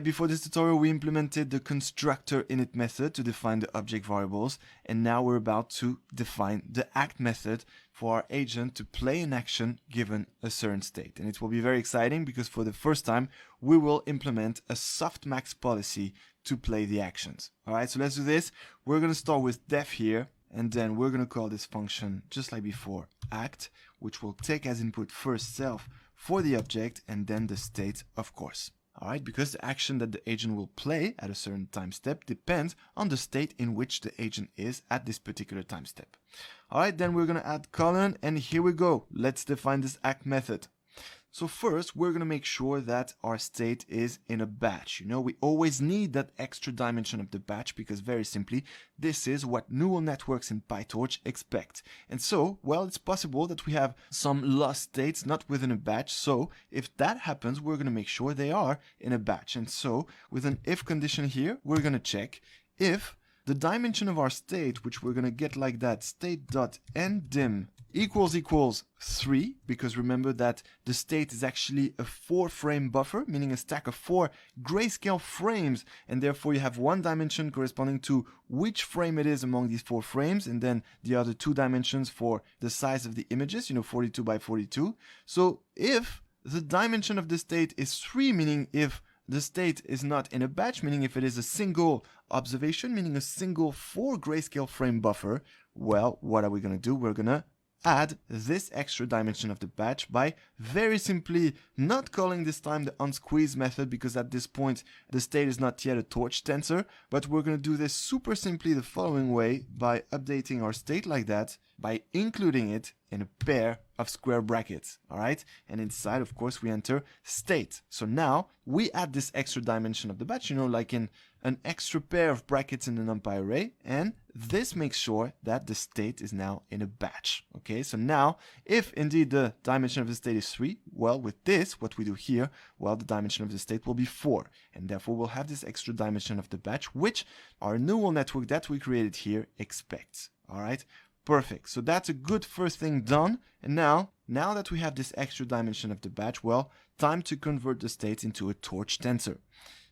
Before this tutorial, we implemented the constructor init method to define the object variables, and now we're about to define the act method for our agent to play an action given a certain state. And it will be very exciting because for the first time, we will implement a softmax policy to play the actions. Alright, so let's do this. We're going to start with def here, and then we're going to call this function, just like before, act, which will take as input first self for the object and then the state, of course. Alright, because the action that the agent will play at a certain time step depends on the state in which the agent is at this particular time step. Alright, then we're going to add colon, and here we go. Let's define this act method. So first, we're going to make sure that our state is in a batch. You know, we always need that extra dimension of the batch because very simply, this is what neural networks in PyTorch expect. And so, well, it's possible that we have some lost states not within a batch. So if that happens, we're going to make sure they are in a batch. And so with an if condition here, we're going to check if the dimension of our state, which we're going to get like that, state.enddim equals 3, because remember that the state is actually a 4-frame buffer, meaning a stack of 4 grayscale frames, and therefore you have one dimension corresponding to which frame it is among these 4 frames, and then the other 2 dimensions for the size of the images, 42 by 42. So if the dimension of the state is 3, meaning if the state is not in a batch, meaning if it is a single observation, meaning a single 4 grayscale frame buffer, well, what are we going to do? We're going to add this extra dimension of the batch by very simply not calling this time the unsqueeze method, because at this point the state is not yet a torch tensor, but we're going to do this super simply the following way by updating our state like that, by including it in a pair of square brackets, alright? And inside, of course, we enter state. So now we add this extra dimension of the batch, like in an extra pair of brackets in the NumPy array, and this makes sure that the state is now in a batch. Okay, so now if indeed the dimension of the state is 3, well, with this, what we do here, well, the dimension of the state will be 4, and therefore we'll have this extra dimension of the batch, which our neural network that we created here expects. Alright, perfect. So that's a good first thing done. And now that we have this extra dimension of the batch, well, time to convert the states into a torch tensor.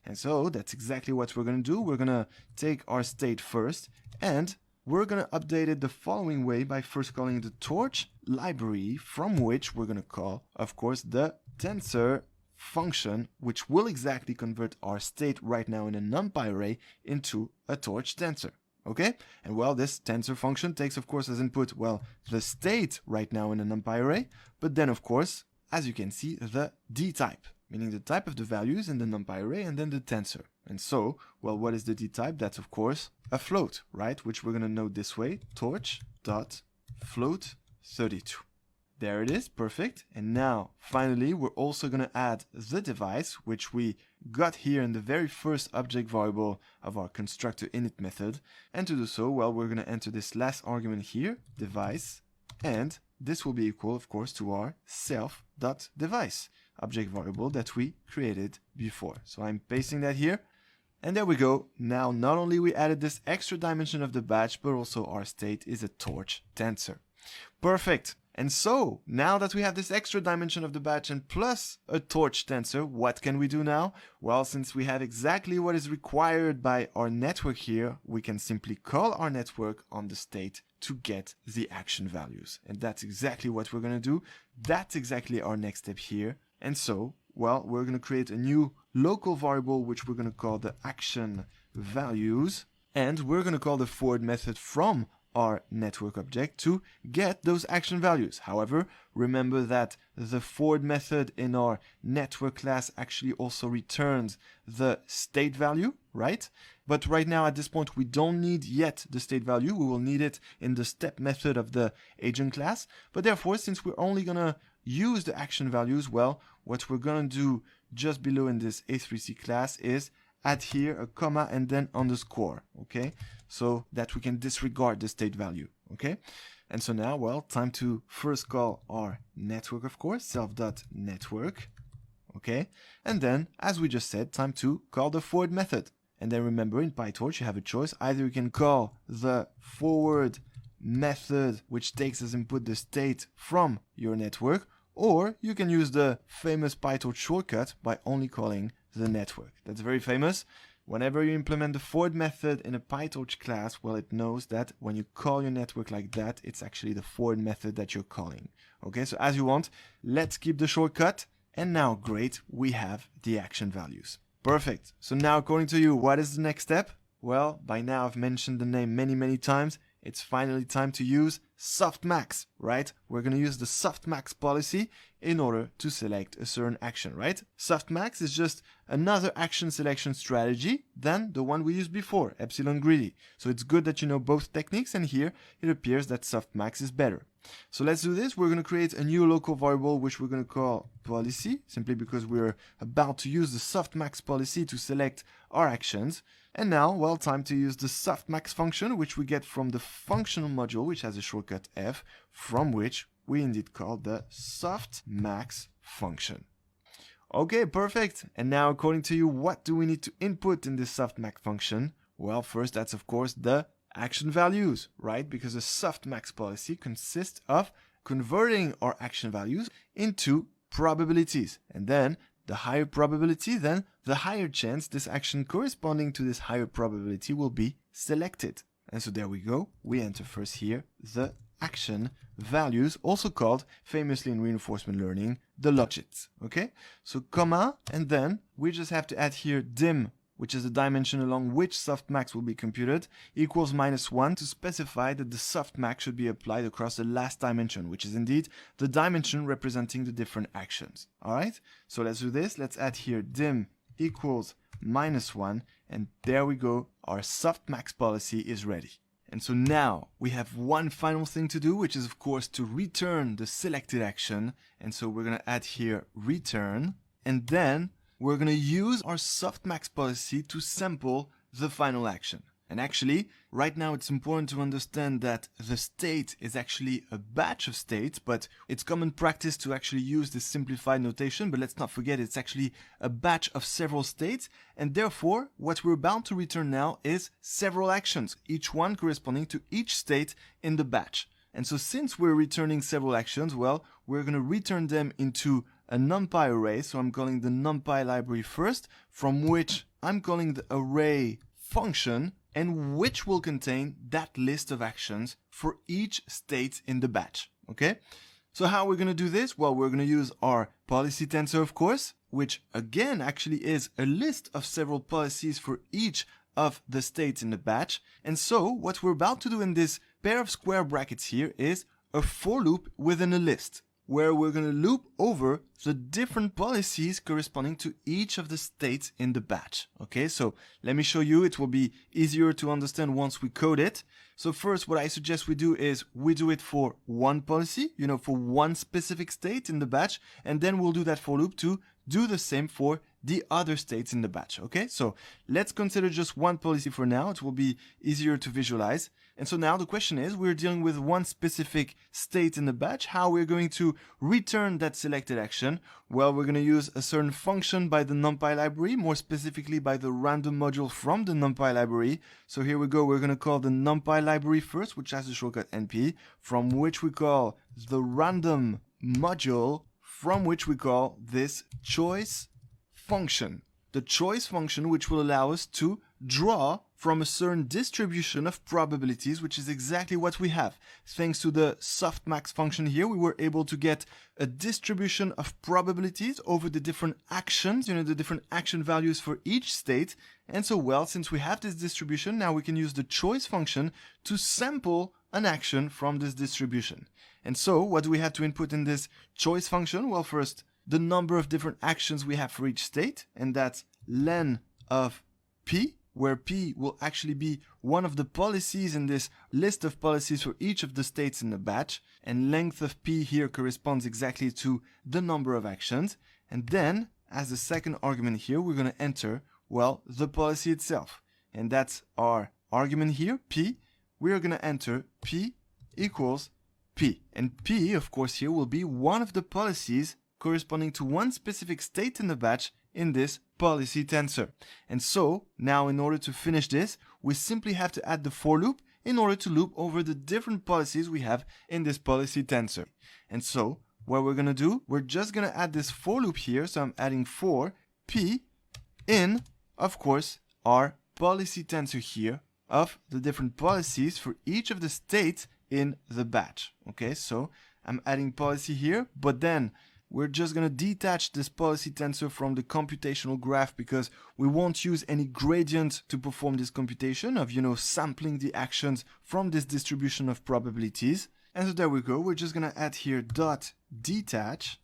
And so that's exactly what we're going to do. We're going to take our state first, and we're going to update it the following way by first calling the torch library, from which we're going to call, of course, the tensor function, which will exactly convert our state right now in a NumPy array into a torch tensor. Okay, and well, this tensor function takes, of course, as input, well, the state right now in a NumPy array, but then, of course, as you can see, the D type, meaning the type of the values in the NumPy array, and then the tensor. And so, well, what is the D type? That's, of course, a float, right? Which we're going to note this way, torch.float32. There it is, perfect. And now, finally, we're also going to add the device, which we got here in the very first object variable of our constructor init method. And to do so, well, we're going to enter this last argument here, device, and this will be equal, of course, to our self.device object variable that we created before. So I'm pasting that here. And there we go. Now, not only we added this extra dimension of the batch, but also our state is a torch tensor. Perfect. And so, now that we have this extra dimension of the batch and plus a torch tensor, what can we do now? Well, since we have exactly what is required by our network here, we can simply call our network on the state to get the action values. And that's exactly what we're going to do. That's exactly our next step here. And so, well, we're going to create a new local variable, which we're going to call the action values. And we're going to call the forward method from our network object to get those action values. However, remember that the forward method in our network class actually also returns the state value, right? But right now at this point we don't need yet the state value. We will need it in the step method of the agent class. But therefore, since we're only gonna use the action values, well, what we're gonna do just below in this A3C class is add here a comma and then underscore, okay? So that we can disregard the state value, okay? And so now, well, time to first call our network, of course, self.network, okay? And then, as we just said, time to call the forward method. And then remember, in PyTorch, you have a choice. Either you can call the forward method, which takes as input the state from your network, or you can use the famous PyTorch shortcut by only calling the network. That's very famous. Whenever you implement the forward method in a PyTorch class, well, it knows that when you call your network like that, it's actually the forward method that you're calling. Okay, so as you want, let's keep the shortcut. And now, great, we have the action values. Perfect. So now, according to you, what is the next step? Well, by now I've mentioned the name many times. It's finally time to use softmax, right? We're going to use the softmax policy in order to select a certain action, right? Softmax is just another action selection strategy than the one we used before, epsilon greedy. So it's good that you know both techniques, and here it appears that softmax is better. So let's do this. We're going to create a new local variable which we're going to call policy, simply because we're about to use the softmax policy to select our actions. And now, well, time to use the softmax function, which we get from the functional module, which has a shortcut f, from which we indeed call the softmax function. Okay, perfect. And now, according to you, what do we need to input in this softmax function? Well, first, that's of course the action values, right? Because a softmax policy consists of converting our action values into probabilities. And then the higher probability, then the higher chance this action corresponding to this higher probability will be selected. And so there we go. We enter first here the action values, also called famously in reinforcement learning, the logits. Okay? So comma, and then we just have to add here dim, which is the dimension along which softmax will be computed, equals -1 to specify that the softmax should be applied across the last dimension, which is indeed the dimension representing the different actions. Alright, so let's do this. Let's add here dim equals -1, and there we go. Our softmax policy is ready. And so now we have one final thing to do, which is of course to return the selected action. And so we're going to add here return, and then we're going to use our softmax policy to sample the final action. And actually, right now it's important to understand that the state is actually a batch of states, but it's common practice to actually use this simplified notation, but let's not forget it's actually a batch of several states, and therefore what we're about to return now is several actions, each one corresponding to each state in the batch. And so since we're returning several actions, well, we're going to return them into a numpy array. So I'm calling the numpy library first, from which I'm calling the array function, and which will contain that list of actions for each state in the batch. Okay? So how are we going to do this? Well, we're going to use our policy tensor, of course, which again actually is a list of several policies for each of the states in the batch. And so what we're about to do in this pair of square brackets here is a for loop within a list, where we're going to loop over the different policies corresponding to each of the states in the batch. Okay, so let me show you. It will be easier to understand once we code it. So first, what I suggest we do is we do it for one policy, for one specific state in the batch, and then we'll do that for loop to do the same for the other states in the batch. Okay, so let's consider just one policy for now. It will be easier to visualize. And so now the question is, we're dealing with one specific state in the batch. How we're going to return that selected action? Well, we're going to use a certain function by the numpy library, more specifically by the random module from the numpy library. So here we go. We're going to call the numpy library first, which has the shortcut np, from which we call the random module, from which we call this choice function. The choice function which will allow us to draw from a certain distribution of probabilities, which is exactly what we have. Thanks to the softmax function here, we were able to get a distribution of probabilities over the different actions, the different action values for each state. And so, well, since we have this distribution, now we can use the choice function to sample an action from this distribution. And so, what do we have to input in this choice function? Well, first, the number of different actions we have for each state, and that's len of p, where p will actually be one of the policies in this list of policies for each of the states in the batch, and length of p here corresponds exactly to the number of actions. And then, as the second argument here, we're going to enter, well, the policy itself. And that's our argument here, p. We are going to enter p equals p. And p, of course, here will be one of the policies corresponding to one specific state in the batch in this policy tensor. And so, now in order to finish this, we simply have to add the for loop in order to loop over the different policies we have in this policy tensor. And so, what we're going to do, we're just going to add this for loop here. So I'm adding for p in, of course, our policy tensor here of the different policies for each of the states in the batch. Okay, so I'm adding policy here, but then we're just going to detach this policy tensor from the computational graph because we won't use any gradient to perform this computation of, sampling the actions from this distribution of probabilities. And so there we go. We're just going to add here dot detach,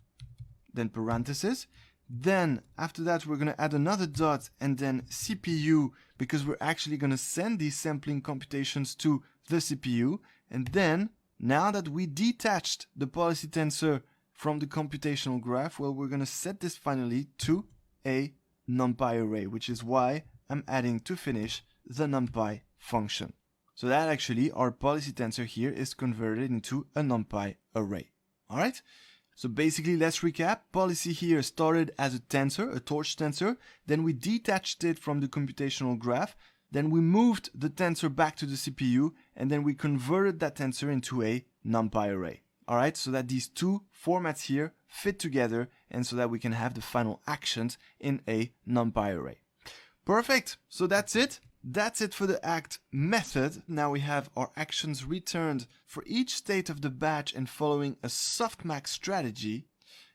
then parenthesis. Then after that, we're going to add another dot and then CPU because we're actually going to send these sampling computations to the CPU. And then now that we detached the policy tensor from the computational graph, well, we're going to set this finally to a numpy array, which is why I'm adding to finish the numpy function. So that actually our policy tensor here is converted into a numpy array. All right. So basically, let's recap. Policy here started as a tensor, a torch tensor. Then we detached it from the computational graph. Then we moved the tensor back to the CPU, and then we converted that tensor into a numpy array. All right, so that these two formats here fit together and so that we can have the final actions in a numpy array. Perfect. So that's it. That's it for the act method. Now we have our actions returned for each state of the batch and following a softmax strategy.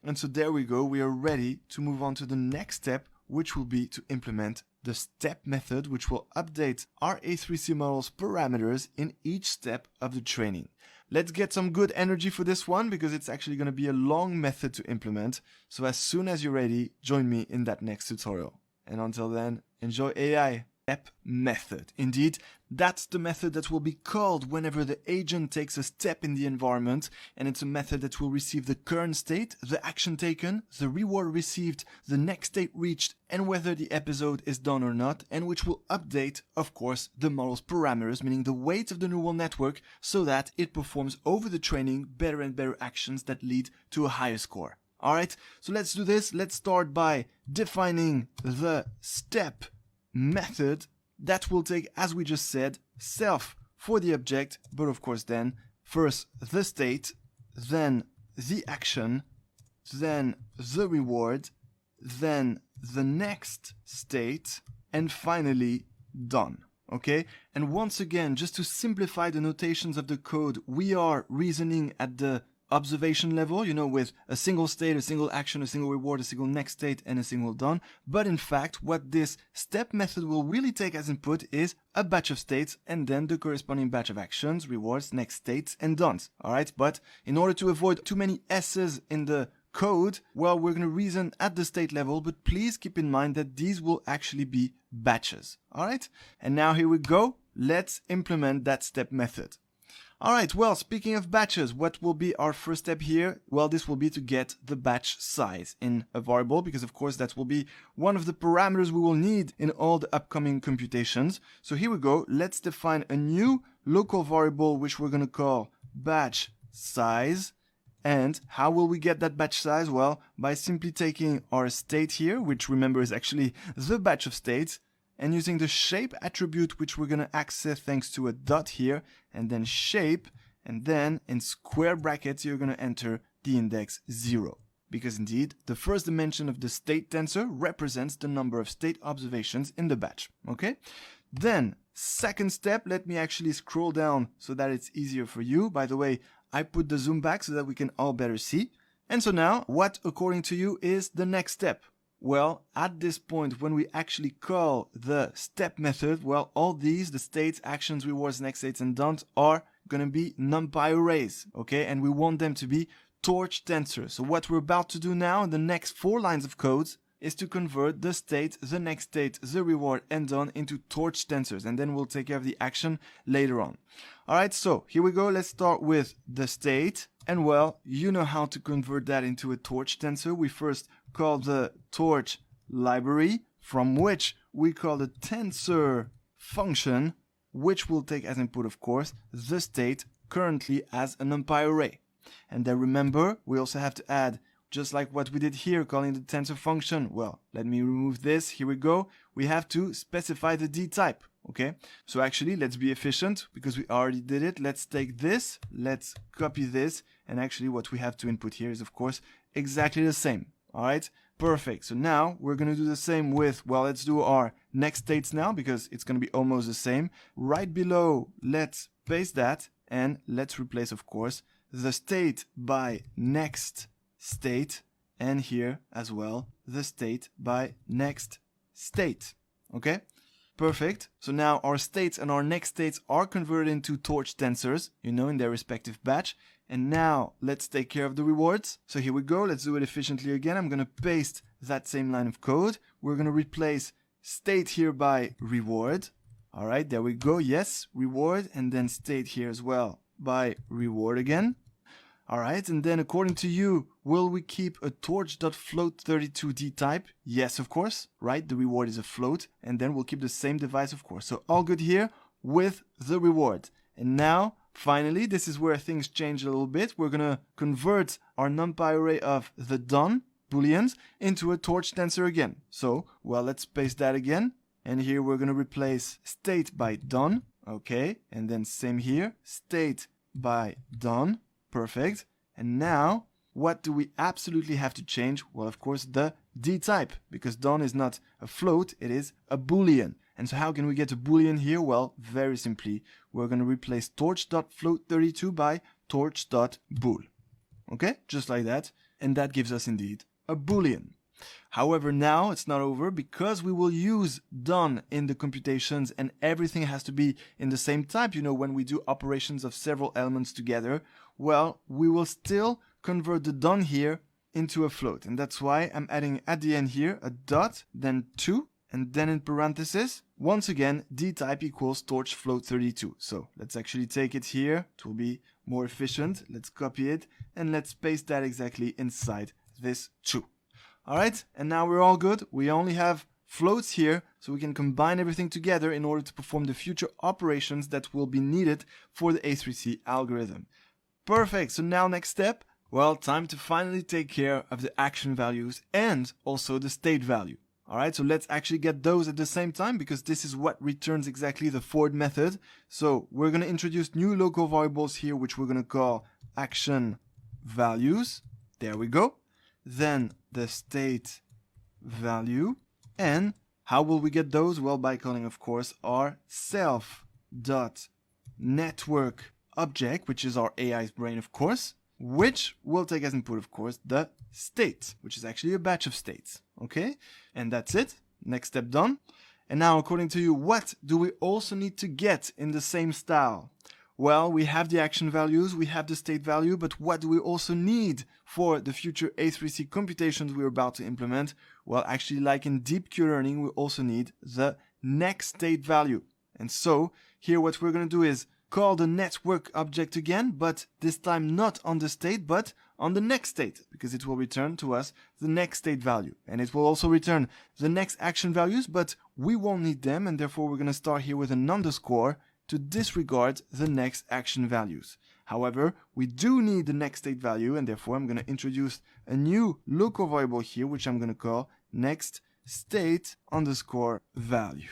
And so there we go. We are ready to move on to the next step, which will be to implement the step method, which will update our A3C model's parameters in each step of the training. Let's get some good energy for this one because it's actually going to be a long method to implement. So as soon as you're ready, join me in that next tutorial. And until then, enjoy AI. Step method. Indeed, that's the method that will be called whenever the agent takes a step in the environment, and it's a method that will receive the current state, the action taken, the reward received, the next state reached, and whether the episode is done or not, and which will update, of course, the model's parameters, meaning the weight of the neural network, so that it performs over the training better and better actions that lead to a higher score. Alright, so let's do this. Let's start by defining the step method that will take, as we just said, self for the object, but of course then first the state, then the action, then the reward, then the next state, and finally done. Okay, and once again, just to simplify the notations of the code, we are reasoning at the observation level, with a single state, a single action, a single reward, a single next state, and a single done. But in fact, what this step method will really take as input is a batch of states and then the corresponding batch of actions, rewards, next states, and dones. All right, but in order to avoid too many S's in the code, well, we're going to reason at the state level, but please keep in mind that these will actually be batches. All right, and now here we go. Let's implement that step method. Alright, well, speaking of batches, what will be our first step here? Well, this will be to get the batch size in a variable, because of course that will be one of the parameters we will need in all the upcoming computations. So here we go. Let's define a new local variable, which we're going to call batch size. And how will we get that batch size? Well, by simply taking our state here, which remember is actually the batch of states, and using the shape attribute, which we're going to access thanks to a dot here, and then shape, and then in square brackets, you're going to enter the index 0. Because indeed, the first dimension of the state tensor represents the number of state observations in the batch. Okay? Then, second step, let me actually scroll down so that it's easier for you. By the way, I put the zoom back so that we can all better see. And so now, what according to you is the next step? Well, at this point, when we actually call the step method, well, all these, the states, actions, rewards, next states, and dones are going to be numpy arrays, okay? And we want them to be torch tensors. So what we're about to do now in the next 4 lines of codes is to convert the state, the next state, the reward, and done into torch tensors. And then we'll take care of the action later on. All right, so here we go. Let's start with the state. And well, you know how to convert that into a torch tensor. We first call the torch library, from which we call the tensor function, which will take as input, of course, the state currently as a numpy array. And then remember, we also have to add, just like what we did here, calling the tensor function. Well, let me remove this. Here we go. We have to specify the D type. Okay, so actually, let's be efficient because we already did it. Let's take this, let's copy this, and actually what we have to input here is, of course, exactly the same. All right, Perfect. So now we're going to do the same with, well, let's do our next states now because it's going to be almost the same. Right below, let's paste that and let's replace, of course, the state by next state, and here as well, the state by next state. Okay? Perfect. So now our states and our next states are converted into torch tensors, in their respective batch. And now let's take care of the rewards. So here we go. Let's do it efficiently again. I'm going to paste that same line of code. We're going to replace state here by reward. All right, there we go. Yes, reward, and then state here as well by reward again. All right, and then according to you, will we keep a torch.float32d type? Yes, of course, right? The reward is a float, and then we'll keep the same device, of course. So all good here with the reward. And now, finally, this is where things change a little bit. We're going to convert our numpy array of the done booleans into a torch tensor again. So, well, let's paste that again. And here we're going to replace state by done. Okay, and then same here, state by done. Perfect. And now, what do we absolutely have to change? Well, of course, the D type, because done is not a float, it is a boolean. And so how can we get a boolean here? Well, very simply, we're going to replace torch.float32 by torch.bool. Okay, just like that. And that gives us indeed a boolean. However, now it's not over because we will use done in the computations and everything has to be in the same type. When we do operations of several elements together, well, we will still convert the done here into a float. And that's why I'm adding at the end here a dot, then 2, and then in parentheses, once again, D type equals torch float32. So let's actually take it here. It will be more efficient. Let's copy it and let's paste that exactly inside this 2. All right, and now we're all good. We only have floats here, so we can combine everything together in order to perform the future operations that will be needed for the A3C algorithm. Perfect, so now next step, well, time to finally take care of the action values and also the state value. All right, so let's actually get those at the same time because this is what returns exactly the forward method. So we're going to introduce new local variables here, which we're going to call action values. There we go. Then the state value. And how will we get those? Well, by calling, of course, our self.network object, which is our AI's brain, of course, which will take as input, of course, the state, which is actually a batch of states. Okay? And that's it. Next step done. And now, according to you, what do we also need to get in the same style? Well, we have the action values, we have the state value, but what do we also need for the future A3C computations we're about to implement? Well, actually, like in deep Q-learning, we also need the next state value. And so, here what we're going to do is call the network object again, but this time not on the state, but on the next state, because it will return to us the next state value. And it will also return the next action values, but we won't need them, and therefore we're going to start here with an underscore to disregard the next action values. However, we do need the next state value, and therefore I'm going to introduce a new local variable here, which I'm going to call next state underscore value.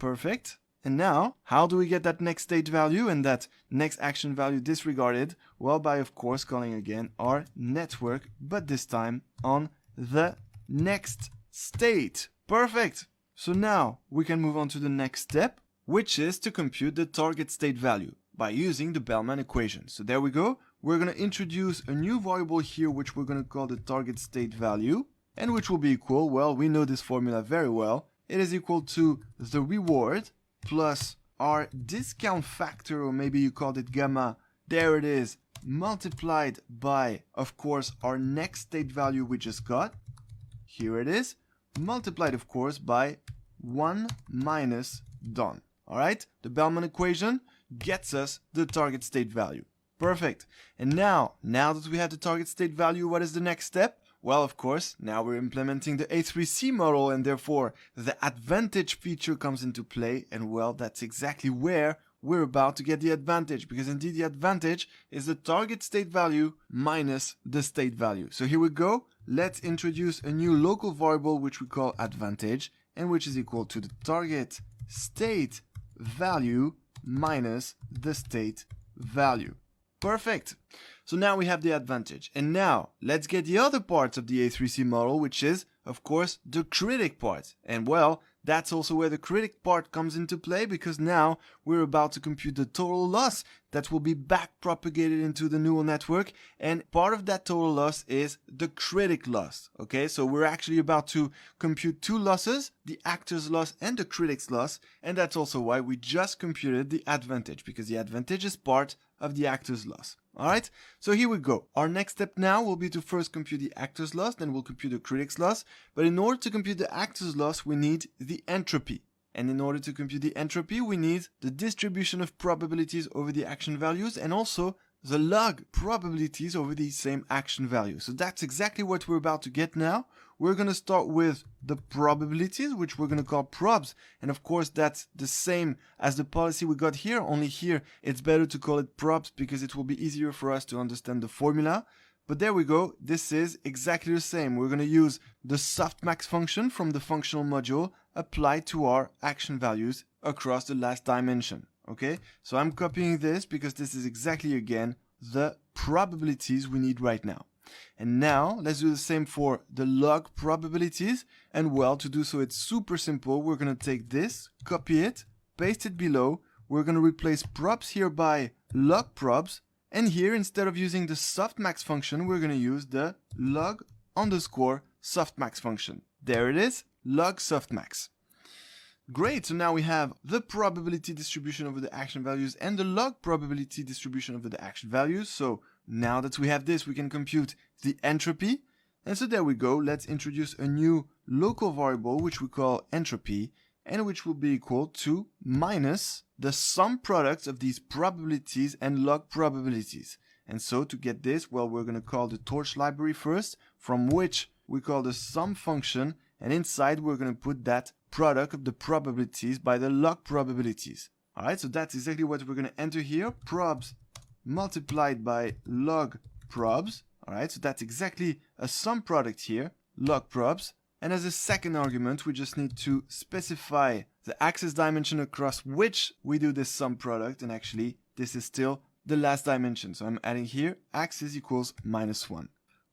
Perfect. And now, how do we get that next state value and that next action value disregarded? Well, by of course calling again our network, but this time on the next state. Perfect. So now we can move on to the next step, which is to compute the target state value by using the Bellman equation. So there we go. We're going to introduce a new variable here, which we're going to call the target state value, and which will be equal, well, we know this formula very well. It is equal to the reward plus our discount factor, or maybe you called it gamma. There it is, multiplied by, of course, our next state value we just got. Here it is, multiplied, of course, by 1 minus done. All right, the Bellman equation gets us the target state value. Perfect. And now that we have the target state value, what is the next step? Well, of course, now we're implementing the A3C model, and therefore the advantage feature comes into play. And well, that's exactly where we're about to get the advantage, because indeed the advantage is the target state value minus the state value. So here we go. Let's introduce a new local variable which we call advantage, and which is equal to the target state value minus the state value. Perfect. So now we have the advantage. And now let's get the other parts of the A3C model, which is, of course, the critic part. And well, that's also where the critic part comes into play, because now we're about to compute the total loss that will be back propagated into the neural network. And part of that total loss is the critic loss. Okay, so we're actually about to compute two losses, the actor's loss and the critic's loss. And that's also why we just computed the advantage, because the advantage is part of the actor's loss. Alright, so here we go. Our next step now will be to first compute the actor's loss, then we'll compute the critic's loss. But in order to compute the actor's loss, we need the entropy. And in order to compute the entropy, we need the distribution of probabilities over the action values and also the log probabilities over these same action values. So that's exactly what we're about to get now. We're going to start with the probabilities, which we're going to call probs. And of course, that's the same as the policy we got here. Only here, it's better to call it probs because it will be easier for us to understand the formula. But there we go. This is exactly the same. We're going to use the softmax function from the functional module applied to our action values across the last dimension. Okay, so I'm copying this because this is exactly, again, the probabilities we need right now. And now let's do the same for the log probabilities. And well, to do so, it's super simple. We're going to take this, copy it, paste it below. We're going to replace probs here by log probs. And here, instead of using the softmax function, we're going to use the log underscore softmax function. There it is, log softmax. Great, so now we have the probability distribution over the action values and the log probability distribution over the action values. So now that we have this, we can compute the entropy. And so there we go. Let's introduce a new local variable, which we call entropy, and which will be equal to minus the sum products of these probabilities and log probabilities. And so to get this, well, we're going to call the torch library first, from which we call the sum function, and inside we're going to put that product of the probabilities by the log probabilities. Alright, so that's exactly what we're going to enter here, probs multiplied by log probs. Alright, so that's exactly a sum product here, log probs. And as a second argument, we just need to specify the axis dimension across which we do this sum product, and actually this is still the last dimension. So I'm adding here axis equals -1.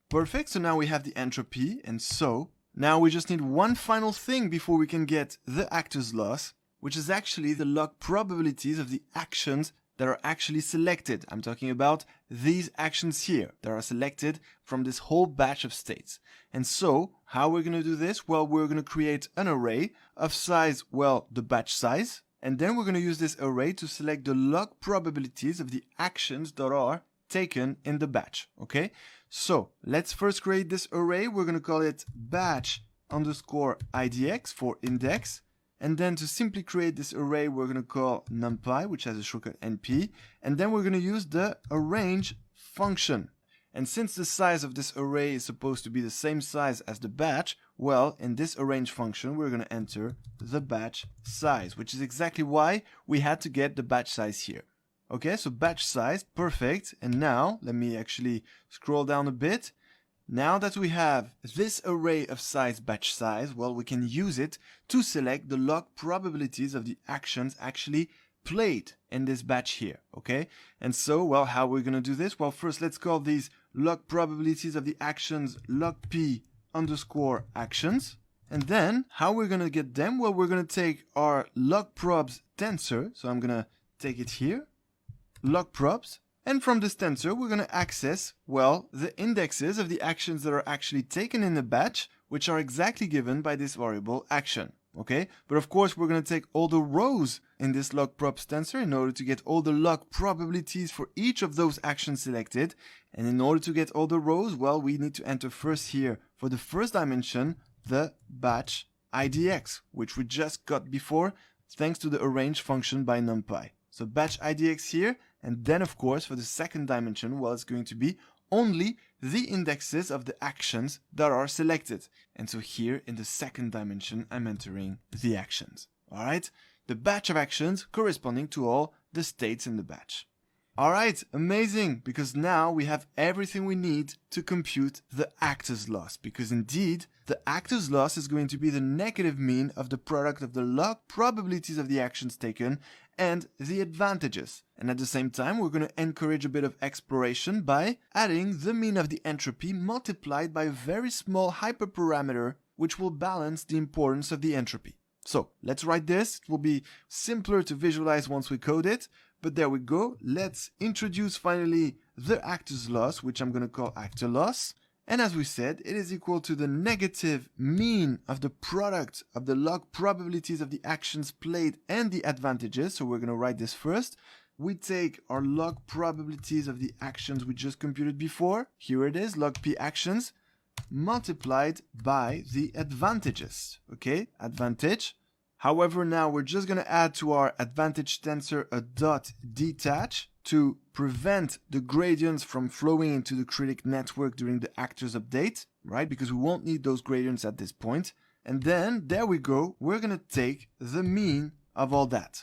Perfect, so now we have the entropy, and so now we just need one final thing before we can get the actor's loss, which is actually the log probabilities of the actions that are actually selected. I'm talking about these actions here that are selected from this whole batch of states. And so, how we're going to do this? Well, we're going to create an array of size, well, the batch size, and then we're going to use this array to select the log probabilities of the actions that are taken in the batch, okay? So, let's first create this array. We're going to call it batch underscore idx for index. And then to simply create this array, we're going to call numpy, which has a shortcut np. And then we're going to use the arrange function. And since the size of this array is supposed to be the same size as the batch, well, in this arrange function, we're going to enter the batch size, which is exactly why we had to get the batch size here. Okay, so batch size, perfect. And now, let me actually scroll down a bit. Now that we have this array of size batch size, well, we can use it to select the log probabilities of the actions actually played in this batch here, okay? And so, well, how are we going to do this? Well, first, let's call these log probabilities of the actions log p underscore actions. And then, how we're going to get them? Well, we're going to take our log probs tensor. So I'm going to take it here, log probs. And from this tensor, we're going to access, well, the indexes of the actions that are actually taken in the batch, which are exactly given by this variable action, okay? But of course, we're going to take all the rows in this log probs tensor in order to get all the log probabilities for each of those actions selected. And in order to get all the rows, well, we need to enter first here, for the first dimension, the batch idx, which we just got before, thanks to the arrange function by numpy. So batch idx here, and then of course for the second dimension, well, it's going to be only the indexes of the actions that are selected. And so here in the second dimension, I'm entering the actions. Alright? The batch of actions corresponding to all the states in the batch. Alright, amazing, because now we have everything we need to compute the actor's loss, because indeed, the actor's loss is going to be the negative mean of the product of the log probabilities of the actions taken and the advantages. And at the same time, we're going to encourage a bit of exploration by adding the mean of the entropy multiplied by a very small hyperparameter, which will balance the importance of the entropy. So let's write this. It will be simpler to visualize once we code it. But there we go. Let's introduce finally the actor's loss, which I'm going to call actor loss. And as we said, it is equal to the negative mean of the product of the log probabilities of the actions played and the advantages. So we're going to write this first. We take our log probabilities of the actions we just computed before. Here it is, log p actions, multiplied by the advantages. Okay, advantage. However, now we're just going to add to our advantage tensor a dot detach to prevent the gradients from flowing into the critic network during the actor's update, right? Because we won't need those gradients at this point. And then, there we go, we're going to take the mean of all that.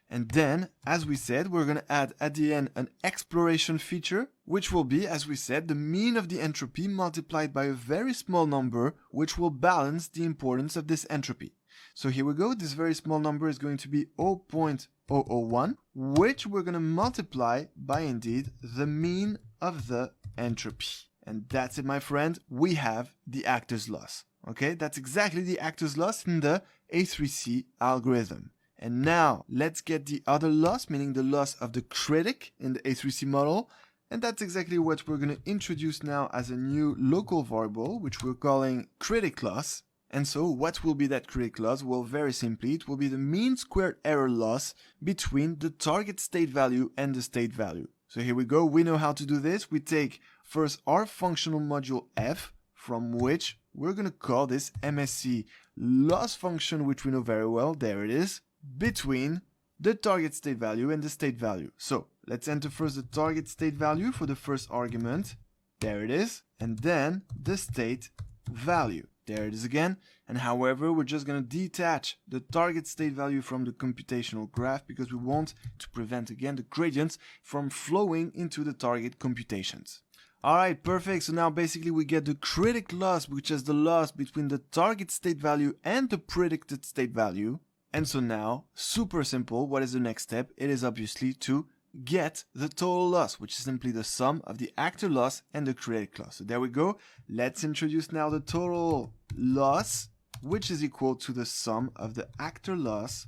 And then, as we said, we're going to add at the end an exploration feature, which will be, as we said, the mean of the entropy multiplied by a very small number, which will balance the importance of this entropy. So here we go, this very small number is going to be 0.001, which we're going to multiply by indeed the mean of the entropy. And that's it, my friend, we have the actor's loss. Okay, that's exactly the actor's loss in the A3C algorithm. And now let's get the other loss, meaning the loss of the critic in the A3C model. And that's exactly what we're going to introduce now as a new local variable, which we're calling critic loss. And so what will be that critic loss? Well, very simply, it will be the mean squared error loss between the target state value and the state value. So here we go. We know how to do this. We take first our functional module f, from which we're going to call this MSC loss function, which we know very well. There it is, between the target state value and the state value. So let's enter first the target state value for the first argument. There it is. And then the state value. There it is again. And however, we're just going to detach the target state value from the computational graph because we want to prevent again the gradients from flowing into the target computations. Alright, perfect. So now basically we get the critic loss, which is the loss between the target state value and the predicted state value. And so now, super simple, what is the next step? It is obviously to get the total loss, which is simply the sum of the actor loss and the critic loss. So there we go. Let's introduce now the total loss, which is equal to the sum of the actor loss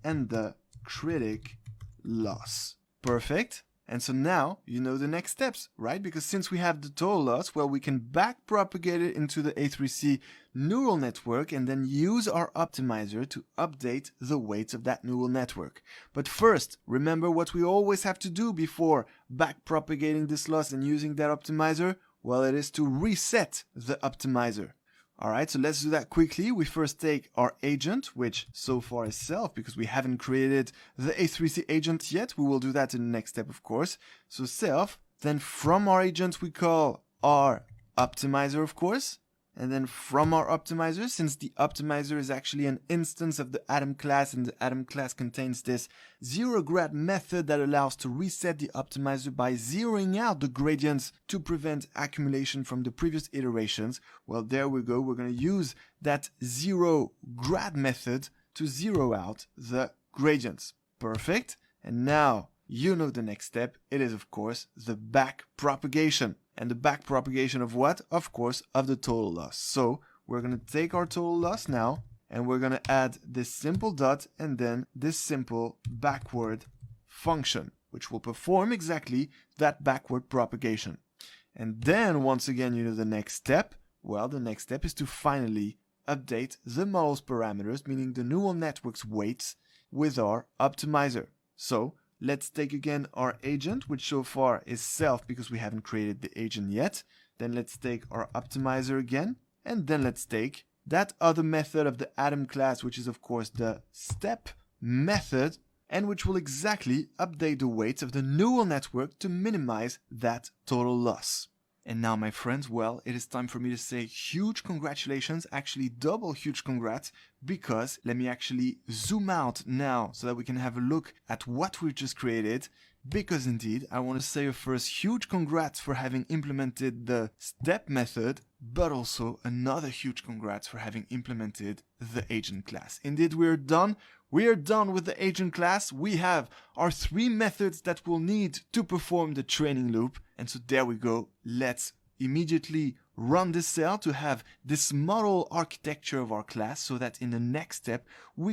and the critic loss. Perfect. And so now you know the next steps, right? Because since we have the total loss, well, we can back propagate it into the A3C neural network and then use our optimizer to update the weights of that neural network. But first, remember what we always have to do before back propagating this loss and using that optimizer? Well, it is to reset the optimizer. Alright, so let's do that quickly. We first take our agent, which so far is self because we haven't created the A3C agent yet. We will do that in the next step, of course. So self, then from our agent we call our optimizer, of course. And then from our optimizer, since the optimizer is actually an instance of the atom class and the atom class contains this zero grad method that allows to reset the optimizer by zeroing out the gradients to prevent accumulation from the previous iterations. Well, there we go. We're going to use that zero grad method to zero out the gradients. Perfect. And now you know the next step. It is, of course, the back propagation. And the back propagation of what? Of course, of the total loss. So we're going to take our total loss now, and we're going to add this simple dot and then this simple backward function, which will perform exactly that backward propagation. And then, once again, you know the next step. Well, the next step is to finally update the model's parameters, meaning the neural network's weights, with our optimizer. So let's take again our agent, which so far is self because we haven't created the agent yet. Then let's take our optimizer again. And then let's take that other method of the atom class, which is of course the step method, and which will exactly update the weights of the neural network to minimize that total loss. And now, my friends, well, it is time for me to say huge congratulations, actually double huge congrats, because let me actually zoom out now so that we can have a look at what we've just created. because indeed, I want to say a first huge congrats for having implemented the step method, but also another huge congrats for having implemented the agent class. Indeed, we're done. We are done with the agent class. We have our 3 methods that we'll need to perform the training loop. And so there we go. Let's immediately run this cell to have this model architecture of our class so that in the next step we